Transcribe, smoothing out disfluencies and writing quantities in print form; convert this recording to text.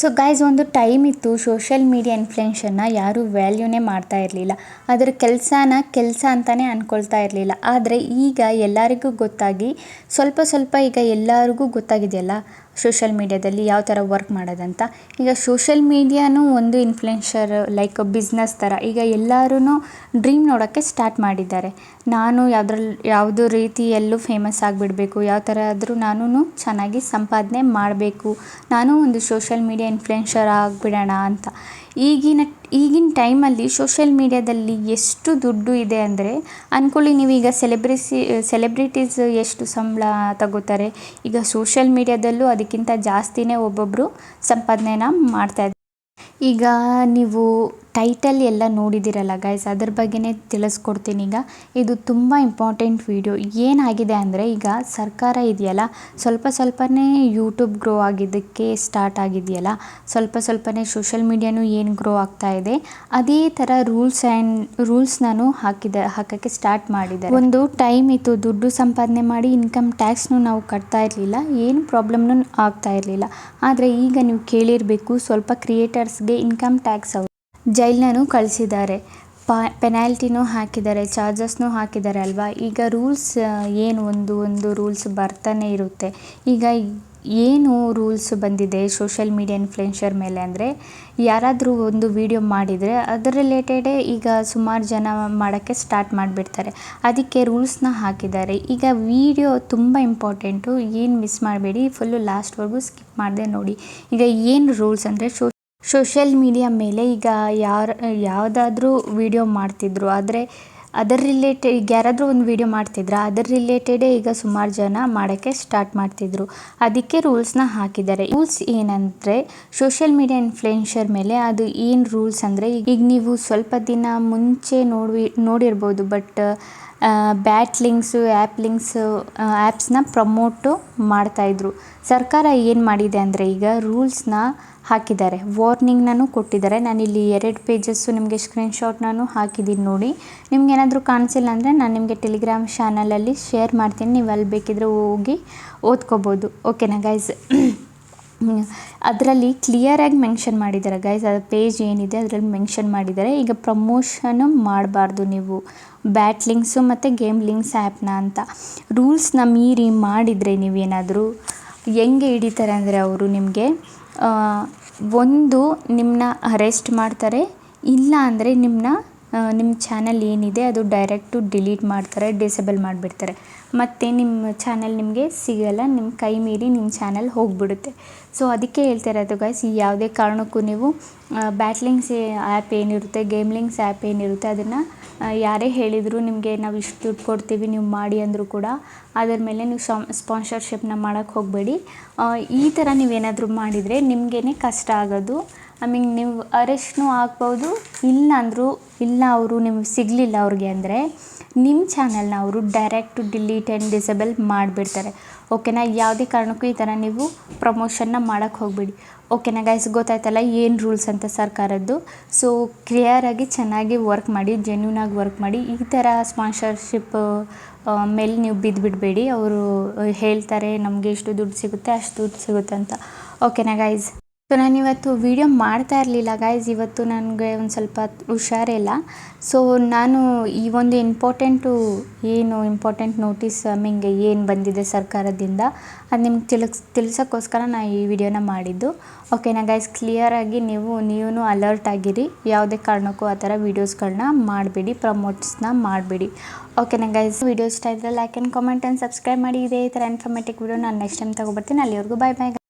So guys, ಒಂದು time ಇತ್ತು social media ಇನ್ಫ್ಲುಯೆನ್ಸರ್ನ ಯಾರೂ ವ್ಯಾಲ್ಯೂನೇ ಮಾಡ್ತಾ ಇರಲಿಲ್ಲ. ಅದರ ಕೆಲಸ ಅಂತಲೇ ಅಂದ್ಕೊಳ್ತಾ ಇರಲಿಲ್ಲ. ಆದರೆ ಈಗ ಎಲ್ಲರಿಗೂ ಗೊತ್ತಾಗಿ ಸ್ವಲ್ಪ ಈಗ ಎಲ್ಲರಿಗೂ ಗೊತ್ತಾಗಿದೆಯಲ್ಲ ಸೋಷಿಯಲ್ ಮೀಡ್ಯಾದಲ್ಲಿ ಯಾವ ಥರ ವರ್ಕ್ ಮಾಡೋದಂತ. ಈಗ ಸೋಷಿಯಲ್ ಮೀಡಿಯಾನೂ ಒಂದು ಇನ್ಫ್ಲುಯೆನ್ಸರ್ ಲೈಕ್ ಬಿಸ್ನೆಸ್ ಥರ. ಈಗ ಎಲ್ಲರೂ ಡ್ರೀಮ್ ನೋಡೋಕ್ಕೆ ಸ್ಟಾರ್ಟ್ ಮಾಡಿದ್ದಾರೆ. ನಾನು ಯಾವುದೋ ರೀತಿಯಲ್ಲೂ ಫೇಮಸ್ ಆಗಿಬಿಡಬೇಕು, ಯಾವ ಥರ ಆದರೂ ನಾನು ಚೆನ್ನಾಗಿ ಸಂಪಾದನೆ ಮಾಡಬೇಕು, ನಾನು ಒಂದು ಸೋಷಿಯಲ್ ಮೀಡಿಯಾ ಇನ್ಫ್ಲುಯೆನ್ಸರ್ ಆಗಿಬಿಡೋಣ ಅಂತ. ಈಗಿನ ಟೈಮಲ್ಲಿ ಸೋಷಿಯಲ್ ಮೀಡ್ಯಾದಲ್ಲಿ ಎಷ್ಟು ದುಡ್ಡು ಇದೆ ಅಂದರೆ ಅಂದ್ಕೊಳ್ಳಿ. ನೀವೀಗ ಸೆಲೆಬ್ರಿಟೀಸ್ ಎಷ್ಟು ಸಂಬಳ ತಗೋತಾರೆ, ಈಗ ಸೋಷಿಯಲ್ ಮೀಡ್ಯಾದಲ್ಲೂ ಅದಕ್ಕಿಂತ ಜಾಸ್ತಿನೇ ಒಬ್ಬೊಬ್ಬರು ಸಂಪಾದನೆನ ಮಾಡ್ತಾಯಿದ್ದಾರೆ. ಈಗ ನೀವು ಟೈಟಲ್ ಎಲ್ಲ ನೋಡಿದ್ದೀರಲ್ಲ ಗೈಸ್, ಅದ್ರ ಬಗ್ಗೆನೇ ತಿಳಿಸ್ಕೊಡ್ತೀನಿ. ಈಗ ಇದು ತುಂಬ ಇಂಪಾರ್ಟೆಂಟ್ ವಿಡಿಯೋ. ಏನಾಗಿದೆ ಅಂದರೆ, ಈಗ ಸರ್ಕಾರ ಇದೆಯಲ್ಲ, ಸ್ವಲ್ಪನೇ ಯೂಟ್ಯೂಬ್ ಗ್ರೋ ಆಗಿದ್ದಕ್ಕೆ ಸ್ಟಾರ್ಟ್ ಆಗಿದೆಯಲ್ಲ, ಸ್ವಲ್ಪನೇ ಸೋಷಿಯಲ್ ಮೀಡ್ಯಾನೂ ಏನು ಗ್ರೋ ಆಗ್ತಾ ಇದೆ, ಅದೇ ಥರ ರೂಲ್ಸ್ನೂ ಹಾಕೋಕ್ಕೆ ಸ್ಟಾರ್ಟ್ ಮಾಡಿದ್ದಾರೆ. ಒಂದು ಟೈಮ್ ಇತ್ತು, ದುಡ್ಡು ಸಂಪಾದನೆ ಮಾಡಿ ಇನ್ಕಮ್ ಟ್ಯಾಕ್ಸ್ನೂ ನಾವು ಕಟ್ತಾ ಇರಲಿಲ್ಲ, ಏನು ಪ್ರಾಬ್ಲಮ್ನೂ ಆಗ್ತಾ ಇರಲಿಲ್ಲ. ಆದರೆ ಈಗ ನೀವು ಕೇಳಿರಬೇಕು, ಸ್ವಲ್ಪ ಕ್ರಿಯೇಟರ್ಸ್ಗೆ ಇನ್ಕಮ್ ಟ್ಯಾಕ್ಸ್ ಜೈಲ್ನೂ ಕಳಿಸಿದ್ದಾರೆ, ಪೆನಾಲ್ಟಿನೂ ಹಾಕಿದ್ದಾರೆ, ಚಾರ್ಜಸ್ನೂ ಹಾಕಿದ್ದಾರೆ ಅಲ್ವಾ. ಈಗ ರೂಲ್ಸ್ ಏನು ಒಂದು ರೂಲ್ಸ್ ಬರ್ತಾನೆ ಇರುತ್ತೆ. ಈಗ ಏನು ರೂಲ್ಸ್ ಬಂದಿದೆ ಸೋಷಿಯಲ್ ಮೀಡ್ಯಾ ಇನ್ಫ್ಲುಯೆನ್ಸರ್ ಮೇಲೆ ಅಂದರೆ, ಯಾರಾದರೂ ಒಂದು ವಿಡಿಯೋ ಮಾಡಿದರೆ ಅದರ ರಿಲೇಟೆಡೇ ಈಗ ಸುಮಾರು ಜನ ಮಾಡೋಕ್ಕೆ ಸ್ಟಾರ್ಟ್ ಮಾಡಿಬಿಡ್ತಾರೆ. ಅದಕ್ಕೆ ರೂಲ್ಸ್ನ ಹಾಕಿದ್ದಾರೆ. ಈಗ ವಿಡಿಯೋ ತುಂಬ ಇಂಪಾರ್ಟೆಂಟು, ಏನು ಮಿಸ್ ಮಾಡಬೇಡಿ, ಫುಲ್ಲು ಲಾಸ್ಟ್ವರೆಗೂ ಸ್ಕಿಪ್ ಮಾಡದೆ ನೋಡಿ. ಈಗ ಏನು ರೂಲ್ಸ್ ಅಂದರೆ, ಸೋಷಿಯಲ್ ಮೀಡ್ಯಾ ಮೇಲೆ ಈಗ ಯಾವುದಾದ್ರೂ ವಿಡಿಯೋ ಮಾಡ್ತಿದ್ರು, ಆದರೆ ಅದರ ರಿಲೇಟೆಡ್ ಈಗ ಯಾರಾದರೂ ಒಂದು ವಿಡಿಯೋ ಮಾಡ್ತಿದ್ರೆ ಅದರ ರಿಲೇಟೆಡೇ ಈಗ ಸುಮಾರು ಜನ ಮಾಡೋಕ್ಕೆ ಸ್ಟಾರ್ಟ್ ಮಾಡ್ತಿದ್ರು. ಅದಕ್ಕೆ ರೂಲ್ಸ್ನ ಹಾಕಿದ್ದಾರೆ. ರೂಲ್ಸ್ ಏನಂದರೆ, ಸೋಷಿಯಲ್ ಮೀಡ್ಯಾ ಇನ್ಫ್ಲುಯೆನ್ಸರ್ ಮೇಲೆ ಅದು ಏನು ರೂಲ್ಸ್ ಅಂದರೆ, ಈಗ ನೀವು ಸ್ವಲ್ಪ ದಿನ ಮುಂಚೆ ನೋಡಿರ್ಬೋದು, ಬಟ್ ಬ್ಯಾಟ್ ಲಿಂಕ್ಸು ಆ್ಯಪ್ಸ್ನ ಪ್ರಮೋಟು ಮಾಡ್ತಾಯಿದ್ರು. ಸರ್ಕಾರ ಏನು ಮಾಡಿದೆ ಅಂದರೆ, ಈಗ ರೂಲ್ಸ್ನ ಹಾಕಿದ್ದಾರೆ, ವಾರ್ನಿಂಗ್ನೂ ಕೊಟ್ಟಿದ್ದಾರೆ. ನಾನಿಲ್ಲಿ 2 ಪೇಜಸ್ಸು ನಿಮಗೆ ಸ್ಕ್ರೀನ್ಶಾಟ್ನೂ ಹಾಕಿದ್ದೀನಿ ನೋಡಿ. ನಿಮ್ಗೇನಾದರೂ ಕಾಣಿಸಿಲ್ಲ ಅಂದರೆ ನಾನು ನಿಮಗೆ ಟೆಲಿಗ್ರಾಮ್ ಚಾನಲಲ್ಲಿ ಶೇರ್ ಮಾಡ್ತೀನಿ, ನೀವು ಅಲ್ಲಿ ಬೇಕಿದ್ರೆ ಹೋಗಿ ಓದ್ಕೋಬೋದು. ಓಕೆನಾ ಗೈಸ್? ಅದರಲ್ಲಿ ಕ್ಲಿಯರಾಗಿ ಮೆನ್ಷನ್ ಮಾಡಿದ್ದಾರೆ ಗೈಸ್, ಅದು ಪೇಜ್ ಏನಿದೆ ಅದರಲ್ಲಿ ಮೆನ್ಷನ್ ಮಾಡಿದ್ದಾರೆ. ಈಗ ಪ್ರಮೋಷನ್ನು ಮಾಡಬಾರ್ದು ನೀವು ಬ್ಯಾಟ್ ಲಿಂಕ್ಸು ಮತ್ತು ಗೇಮ್ ಲಿಂಕ್ಸ್ ಆ್ಯಪ್ನ ಅಂತ. ರೂಲ್ಸ್ನ ಮೀರಿ ಮಾಡಿದರೆ ನೀವೇನಾದರೂ ಹೆಂಗೆ ಹಿಡಿತಾರೆ ಅಂದರೆ, ಅವರು ನಿಮಗೆ ಒಂದು ನಿಮ್ಮನ್ನ ಅರೆಸ್ಟ್ ಮಾಡ್ತಾರೆ, ಇಲ್ಲ ಅಂದರೆ ನಿಮ್ಮ ಚಾನಲ್ ಏನಿದೆ ಅದು ಡೈರೆಕ್ಟು ಡಿಲೀಟ್ ಮಾಡ್ತಾರೆ, ಡಿಸೇಬಲ್ ಮಾಡಿಬಿಡ್ತಾರೆ. ಮತ್ತು ನಿಮ್ಮ ಚಾನಲ್ ನಿಮಗೆ ಸಿಗಲ್ಲ, ನಿಮ್ಮ ಕೈ ಮೀರಿ ನಿಮ್ಮ ಚಾನಲ್ ಹೋಗಿಬಿಡುತ್ತೆ. ಸೊ ಅದಕ್ಕೆ ಹೇಳ್ತಾ ಇರೋದು ಗೈಸ್, ಯಾವುದೇ ಕಾರಣಕ್ಕೂ ನೀವು ಬ್ಯಾಟ್ ಲಿಂಕ್ಸ್ ಆ್ಯಪ್ ಏನಿರುತ್ತೆ, ಗೇಮ್ ಲಿಂಕ್ಸ್ ಆ್ಯಪ್ ಏನಿರುತ್ತೆ, ಅದನ್ನು ಯಾರೇ ಹೇಳಿದರೂ ನಿಮಗೆ ನಾವು ಇಷ್ಟು ದುಡ್ಡು ಕೊಡ್ತೀವಿ ನೀವು ಮಾಡಿ ಅಂದರೂ ಕೂಡ ಅದರ ಮೇಲೆ ನೀವು ಸ್ಪಾನ್ಸರ್ಶಿಪ್ನ ಮಾಡೋಕ್ಕೆ ಹೋಗಬೇಡಿ. ಈ ಥರ ನೀವೇನಾದರೂ ಮಾಡಿದರೆ ನಿಮಗೇ ಕಷ್ಟ ಆಗೋದು. ನೀವು ಅರೆಸ್ಟ್ನೂ ಆಗ್ಬೋದು, ಇಲ್ಲ ಅವರು ನಿಮ್ಗೆ ಸಿಗಲಿಲ್ಲ ಅವ್ರಿಗೆ ಅಂದರೆ ನಿಮ್ಮ ಚಾನಲ್ನ ಅವರು ಡೈರೆಕ್ಟು ಡಿಲೀಟ್ ಆ್ಯಂಡ್ ಡಿಸೇಬಲ್ ಮಾಡಿಬಿಡ್ತಾರೆ. ಓಕೆನಾ? ಯಾವುದೇ ಕಾರಣಕ್ಕೂ ಈ ಥರ ನೀವು ಪ್ರಮೋಷನ್ನ ಮಾಡೋಕ್ಕೆ ಹೋಗಬೇಡಿ. ಓಕೆನಾ ಗೈಸ್? ಗೊತ್ತಾಯ್ತಲ್ಲ ಏನು ರೂಲ್ಸ್ ಅಂತ ಸರ್ಕಾರದ್ದು. ಸೊ ಕ್ಲಿಯರಾಗಿ ಚೆನ್ನಾಗಿ ವರ್ಕ್ ಮಾಡಿ, ಜೆನ್ಯೂನಾಗಿ ವರ್ಕ್ ಮಾಡಿ. ಈ ಥರ ಸ್ಪಾನ್ಸರ್ಶಿಪ್ ಮೇಲೆ ನೀವು ಬಿದ್ದುಬಿಡಬೇಡಿ. ಅವರು ಹೇಳ್ತಾರೆ ನಮಗೆ ಇಷ್ಟು ದುಡ್ಡು ಸಿಗುತ್ತೆ, ಅಷ್ಟು ದುಡ್ಡು ಸಿಗುತ್ತೆ ಅಂತ. ಓಕೆನಾ ಗೈಸ್? ಸೊ ನಾನಿವತ್ತು ವೀಡಿಯೋ ಮಾಡ್ತಾ ಇರಲಿಲ್ಲ ಗೈಸ್, ಇವತ್ತು ನನಗೆ ಒಂದು ಸ್ವಲ್ಪ ಹುಷಾರಿಲ್ಲ. ಸೊ ನಾನು ಈ ಒಂದು ಇಂಪಾರ್ಟೆಂಟ್ ನೋಟಿಸ್ ಏನು ಬಂದಿದೆ ಸರ್ಕಾರದಿಂದ ಅದು ನಿಮ್ಗೆ ತಿಳಿಸೋಕ್ಕೋಸ್ಕರ ನಾನು ಈ ವಿಡಿಯೋನ ಮಾಡಿದ್ದು. ಓಕೆನಾ ಗೈಸ್? ಕ್ಲಿಯರಾಗಿ ನೀವು ಅಲರ್ಟ್ ಆಗಿರಿ, ಯಾವುದೇ ಕಾರಣಕ್ಕೂ ಆ ಥರ ವೀಡಿಯೋಸ್ಗಳನ್ನ ಮಾಡಬೇಡಿ, ಪ್ರಮೋಟ್ಸ್ನ ಮಾಡಬೇಡಿ. ಓಕೆನಾ ಗೈಸ್? ವಿಡಿಯೋ ಇಷ್ಟ ಇದ್ದರೆ like and comment and subscribe ಮಾಡಿ. ಇದೇ ಥರ ಇನ್ಫಾರ್ಮೇಟಿವ್ ವಿಡಿಯೋ ನಾನು ನೆಕ್ಸ್ಟ್ ಟೈಮ್ ತೊಗೊಬರ್ತೀನಿ. ಅಲ್ಲಿವರೆಗೂ ಬಾಯ್ ಬಾಯ್.